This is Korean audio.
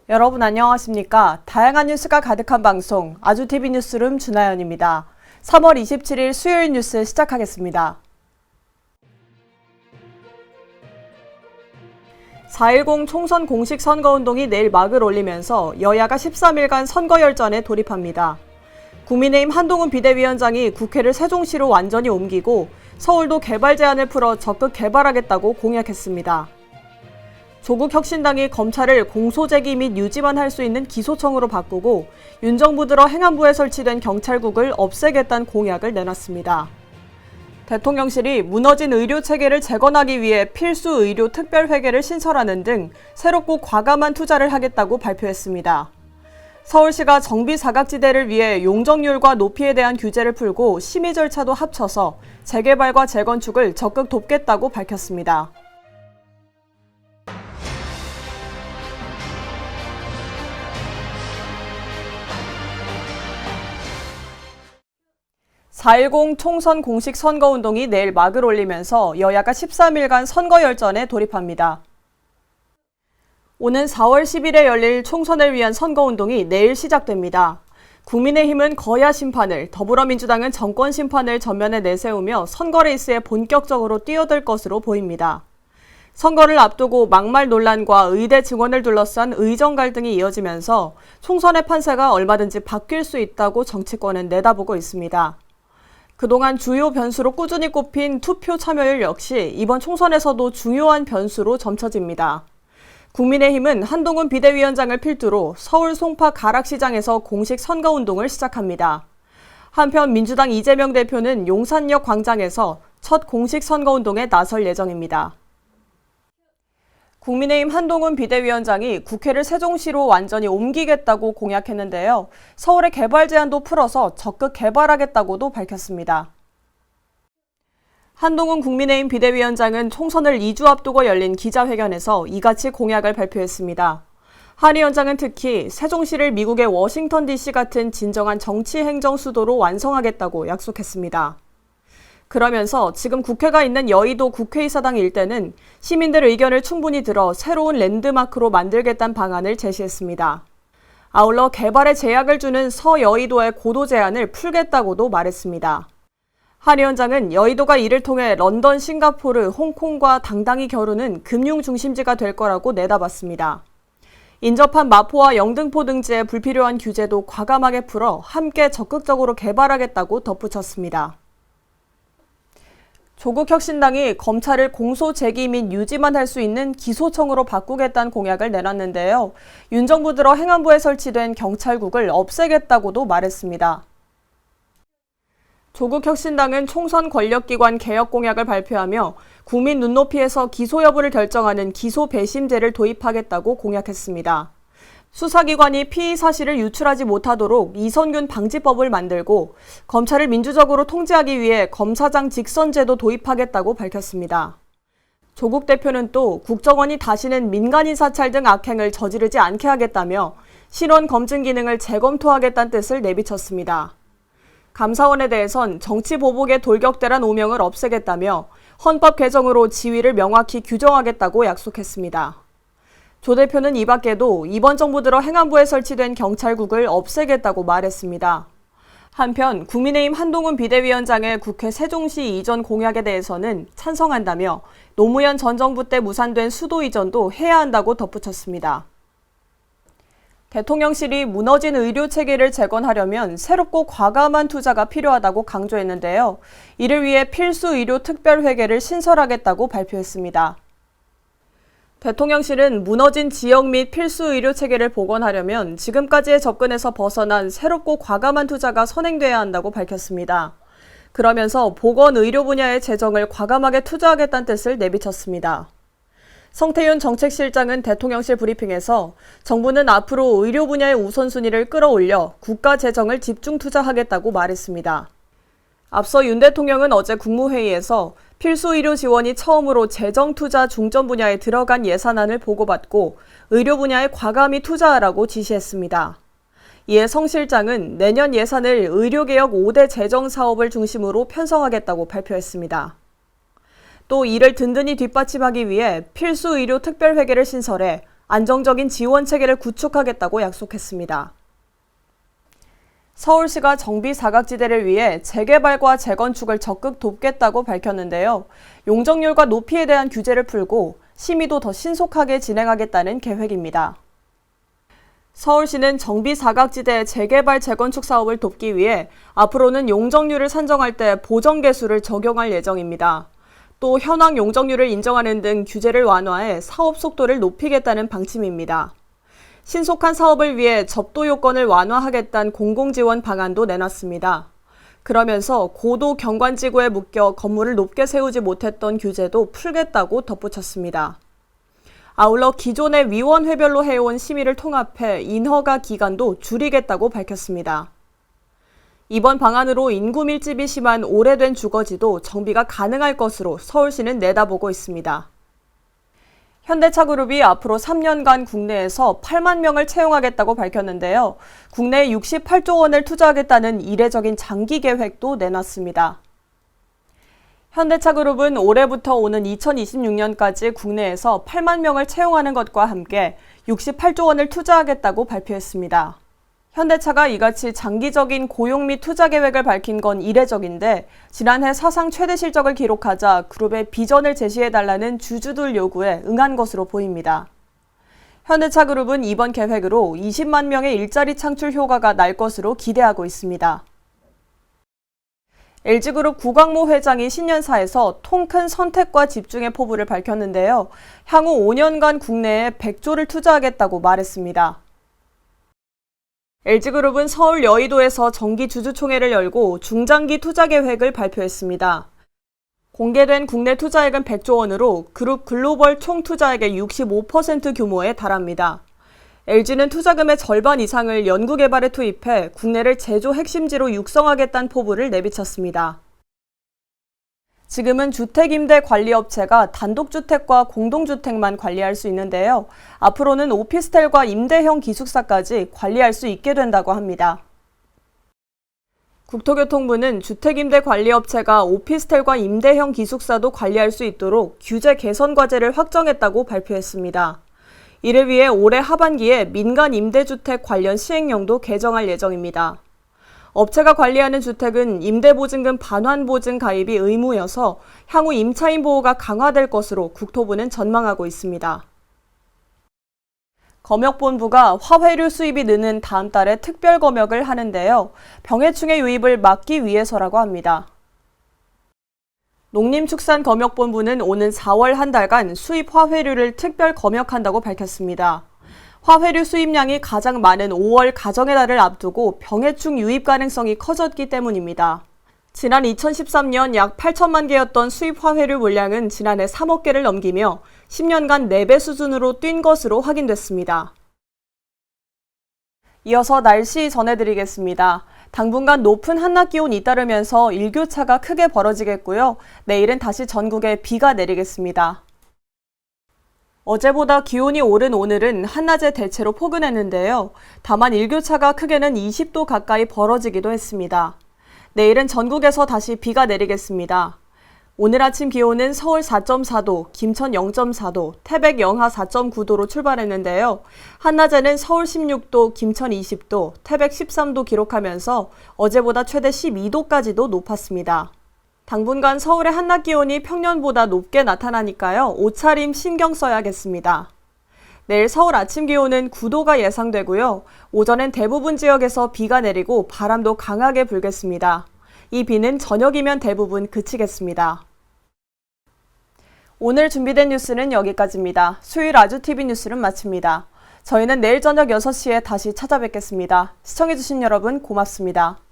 여러분 안녕하십니까? 다양한 뉴스가 가득한 방송 아주TV 뉴스룸 준하연입니다. 3월 27일 수요일 뉴스 시작하겠습니다. 4.10 총선 공식 선거운동이 내일 막을 올리면서 여야가 13일간 선거열전에 돌입합니다. 국민의힘 한동훈 비대위원장이 국회를 세종시로 완전히 옮기고 서울도 개발 제한을 풀어 적극 개발하겠다고 공약했습니다. 조국 혁신당이 검찰을 공소제기 및 유지만 할 수 있는 기소청으로 바꾸고 윤 정부 들어 행안부에 설치된 경찰국을 없애겠다는 공약을 내놨습니다. 대통령실이 무너진 의료체계를 재건하기 위해 필수 의료 특별회계를 신설하는 등 새롭고 과감한 투자를 하겠다고 발표했습니다. 서울시가 정비 사각지대를 위해 용적률과 높이에 대한 규제를 풀고 심의 절차도 합쳐서 재개발과 재건축을 적극 돕겠다고 밝혔습니다. (4.10) 총선 공식 선거운동이 내일 막을 올리면서 여야가 13일간 선거열전에 돌입합니다. 오는 4월 10일에 열릴 총선을 위한 선거운동이 내일 시작됩니다. 국민의힘은 거야 심판을, 더불어민주당은 정권 심판을 전면에 내세우며 선거 레이스에 본격적으로 뛰어들 것으로 보입니다. 선거를 앞두고 막말 논란과 의대 증원을 둘러싼 의정 갈등이 이어지면서 총선의 판세가 얼마든지 바뀔 수 있다고 정치권은 내다보고 있습니다. 그동안 주요 변수로 꾸준히 꼽힌 투표 참여율 역시 이번 총선에서도 중요한 변수로 점쳐집니다. 국민의힘은 한동훈 비대위원장을 필두로 서울 송파 가락시장에서 공식 선거운동을 시작합니다. 한편 민주당 이재명 대표는 용산역 광장에서 첫 공식 선거운동에 나설 예정입니다. 국민의힘 한동훈 비대위원장이 국회를 세종시로 완전히 옮기겠다고 공약했는데요. 서울의 개발 제한도 풀어서 적극 개발하겠다고도 밝혔습니다. 한동훈 국민의힘 비대위원장은 총선을 2주 앞두고 열린 기자회견에서 이같이 공약을 발표했습니다. 한 위원장은 특히 세종시를 미국의 워싱턴 DC 같은 진정한 정치 행정 수도로 완성하겠다고 약속했습니다. 그러면서 지금 국회가 있는 여의도 국회의사당 일대는 시민들 의견을 충분히 들어 새로운 랜드마크로 만들겠다는 방안을 제시했습니다. 아울러 개발에 제약을 주는 서여의도의 고도 제한을 풀겠다고도 말했습니다. 한 위원장은 여의도가 이를 통해 런던, 싱가포르, 홍콩과 당당히 겨루는 금융 중심지가 될 거라고 내다봤습니다. 인접한 마포와 영등포 등지의 불필요한 규제도 과감하게 풀어 함께 적극적으로 개발하겠다고 덧붙였습니다. 조국 혁신당이 검찰을 공소 제기 및 유지만 할 수 있는 기소청으로 바꾸겠다는 공약을 내놨는데요. 윤 정부 들어 행안부에 설치된 경찰국을 없애겠다고도 말했습니다. 조국 혁신당은 총선 권력기관 개혁 공약을 발표하며 국민 눈높이에서 기소 여부를 결정하는 기소 배심제를 도입하겠다고 공약했습니다. 수사기관이 피의 사실을 유출하지 못하도록 이선균 방지법을 만들고 검찰을 민주적으로 통제하기 위해 검사장 직선제도 도입하겠다고 밝혔습니다. 조국 대표는 또 국정원이 다시는 민간인 사찰 등 악행을 저지르지 않게 하겠다며 신원 검증 기능을 재검토하겠다는 뜻을 내비쳤습니다. 감사원에 대해선 정치 보복의 돌격대란 오명을 없애겠다며 헌법 개정으로 지위를 명확히 규정하겠다고 약속했습니다. 조 대표는 이 밖에도 이번 정부 들어 행안부에 설치된 경찰국을 없애겠다고 말했습니다. 한편 국민의힘 한동훈 비대위원장의 국회 세종시 이전 공약에 대해서는 찬성한다며 노무현 전 정부 때 무산된 수도 이전도 해야 한다고 덧붙였습니다. 대통령실이 무너진 의료체계를 재건하려면 새롭고 과감한 투자가 필요하다고 강조했는데요. 이를 위해 필수 의료 특별회계를 신설하겠다고 발표했습니다. 대통령실은 무너진 지역 및 필수 의료 체계를 복원하려면 지금까지의 접근에서 벗어난 새롭고 과감한 투자가 선행돼야 한다고 밝혔습니다. 그러면서 보건 의료 분야의 재정을 과감하게 투자하겠다는 뜻을 내비쳤습니다. 성태윤 정책실장은 대통령실 브리핑에서 정부는 앞으로 의료 분야의 우선순위를 끌어올려 국가 재정을 집중 투자하겠다고 말했습니다. 앞서 윤 대통령은 어제 국무회의에서 필수 의료 지원이 처음으로 재정 투자 중점 분야에 들어간 예산안을 보고받고 의료 분야에 과감히 투자하라고 지시했습니다. 이에 성 실장은 내년 예산을 의료개혁 5대 재정 사업을 중심으로 편성하겠다고 발표했습니다. 또 이를 든든히 뒷받침하기 위해 필수 의료 특별회계를 신설해 안정적인 지원 체계를 구축하겠다고 약속했습니다. 서울시가 정비 사각지대를 위해 재개발과 재건축을 적극 돕겠다고 밝혔는데요. 용적률과 높이에 대한 규제를 풀고 심의도 더 신속하게 진행하겠다는 계획입니다. 서울시는 정비 사각지대 재개발 재건축 사업을 돕기 위해 앞으로는 용적률을 산정할 때 보정계수를 적용할 예정입니다. 또 현황 용적률을 인정하는 등 규제를 완화해 사업 속도를 높이겠다는 방침입니다. 신속한 사업을 위해 접도 요건을 완화하겠다는 공공지원 방안도 내놨습니다. 그러면서 고도 경관지구에 묶여 건물을 높게 세우지 못했던 규제도 풀겠다고 덧붙였습니다. 아울러 기존의 위원회별로 해온 심의를 통합해 인허가 기간도 줄이겠다고 밝혔습니다. 이번 방안으로 인구 밀집이 심한 오래된 주거지도 정비가 가능할 것으로 서울시는 내다보고 있습니다. 현대차그룹이 앞으로 3년간 국내에서 8만 명을 채용하겠다고 밝혔는데요. 국내에 68조 원을 투자하겠다는 이례적인 장기 계획도 내놨습니다. 현대차그룹은 올해부터 오는 2026년까지 국내에서 8만 명을 채용하는 것과 함께 68조 원을 투자하겠다고 발표했습니다. 현대차가 이같이 장기적인 고용 및 투자 계획을 밝힌 건 이례적인데 지난해 사상 최대 실적을 기록하자 그룹의 비전을 제시해달라는 주주들 요구에 응한 것으로 보입니다. 현대차그룹은 이번 계획으로 20만 명의 일자리 창출 효과가 날 것으로 기대하고 있습니다. LG그룹 구광모 회장이 신년사에서 통큰 선택과 집중의 포부를 밝혔는데요. 향후 5년간 국내에 100조를 투자하겠다고 말했습니다. LG그룹은 서울 여의도에서 정기주주총회를 열고 중장기 투자 계획을 발표했습니다. 공개된 국내 투자액은 100조 원으로 그룹 글로벌 총 투자액의 65% 규모에 달합니다. LG는 투자금의 절반 이상을 연구개발에 투입해 국내를 제조 핵심지로 육성하겠다는 포부를 내비쳤습니다. 지금은 주택임대관리업체가 단독주택과 공동주택만 관리할 수 있는데요. 앞으로는 오피스텔과 임대형 기숙사까지 관리할 수 있게 된다고 합니다. 국토교통부는 주택임대관리업체가 오피스텔과 임대형 기숙사도 관리할 수 있도록 규제 개선 과제를 확정했다고 발표했습니다. 이를 위해 올해 하반기에 민간 임대주택 관련 시행령도 개정할 예정입니다. 업체가 관리하는 주택은 임대보증금 반환보증 가입이 의무여서 향후 임차인 보호가 강화될 것으로 국토부는 전망하고 있습니다. 검역본부가 화훼류 수입이 느는 다음 달에 특별 검역을 하는데요. 병해충의 유입을 막기 위해서라고 합니다. 농림축산검역본부는 오는 4월 한 달간 수입 화훼류를 특별 검역한다고 밝혔습니다. 화훼류 수입량이 가장 많은 5월 가정의 달을 앞두고 병해충 유입 가능성이 커졌기 때문입니다. 지난 2013년 약 8천만 개였던 수입 화훼류 물량은 지난해 3억 개를 넘기며 10년간 4배 수준으로 뛴 것으로 확인됐습니다. 이어서 날씨 전해드리겠습니다. 당분간 높은 한낮 기온이 잇따르면서 일교차가 크게 벌어지겠고요. 내일은 다시 전국에 비가 내리겠습니다. 어제보다 기온이 오른 오늘은 한낮에 대체로 포근했는데요. 다만 일교차가 크게는 20도 가까이 벌어지기도 했습니다. 내일은 전국에서 다시 비가 내리겠습니다. 오늘 아침 기온은 서울 4.4도, 김천 0.4도, 태백 영하 4.9도로 출발했는데요. 한낮에는 서울 16도, 김천 20도, 태백 13도 기록하면서 어제보다 최대 12도까지도 높았습니다. 당분간 서울의 한낮 기온이 평년보다 높게 나타나니까요. 옷차림 신경 써야겠습니다. 내일 서울 아침 기온은 9도가 예상되고요. 오전엔 대부분 지역에서 비가 내리고 바람도 강하게 불겠습니다. 이 비는 저녁이면 대부분 그치겠습니다. 오늘 준비된 뉴스는 여기까지입니다. 수요일 아주TV 뉴스는 마칩니다. 저희는 내일 저녁 6시에 다시 찾아뵙겠습니다. 시청해주신 여러분 고맙습니다.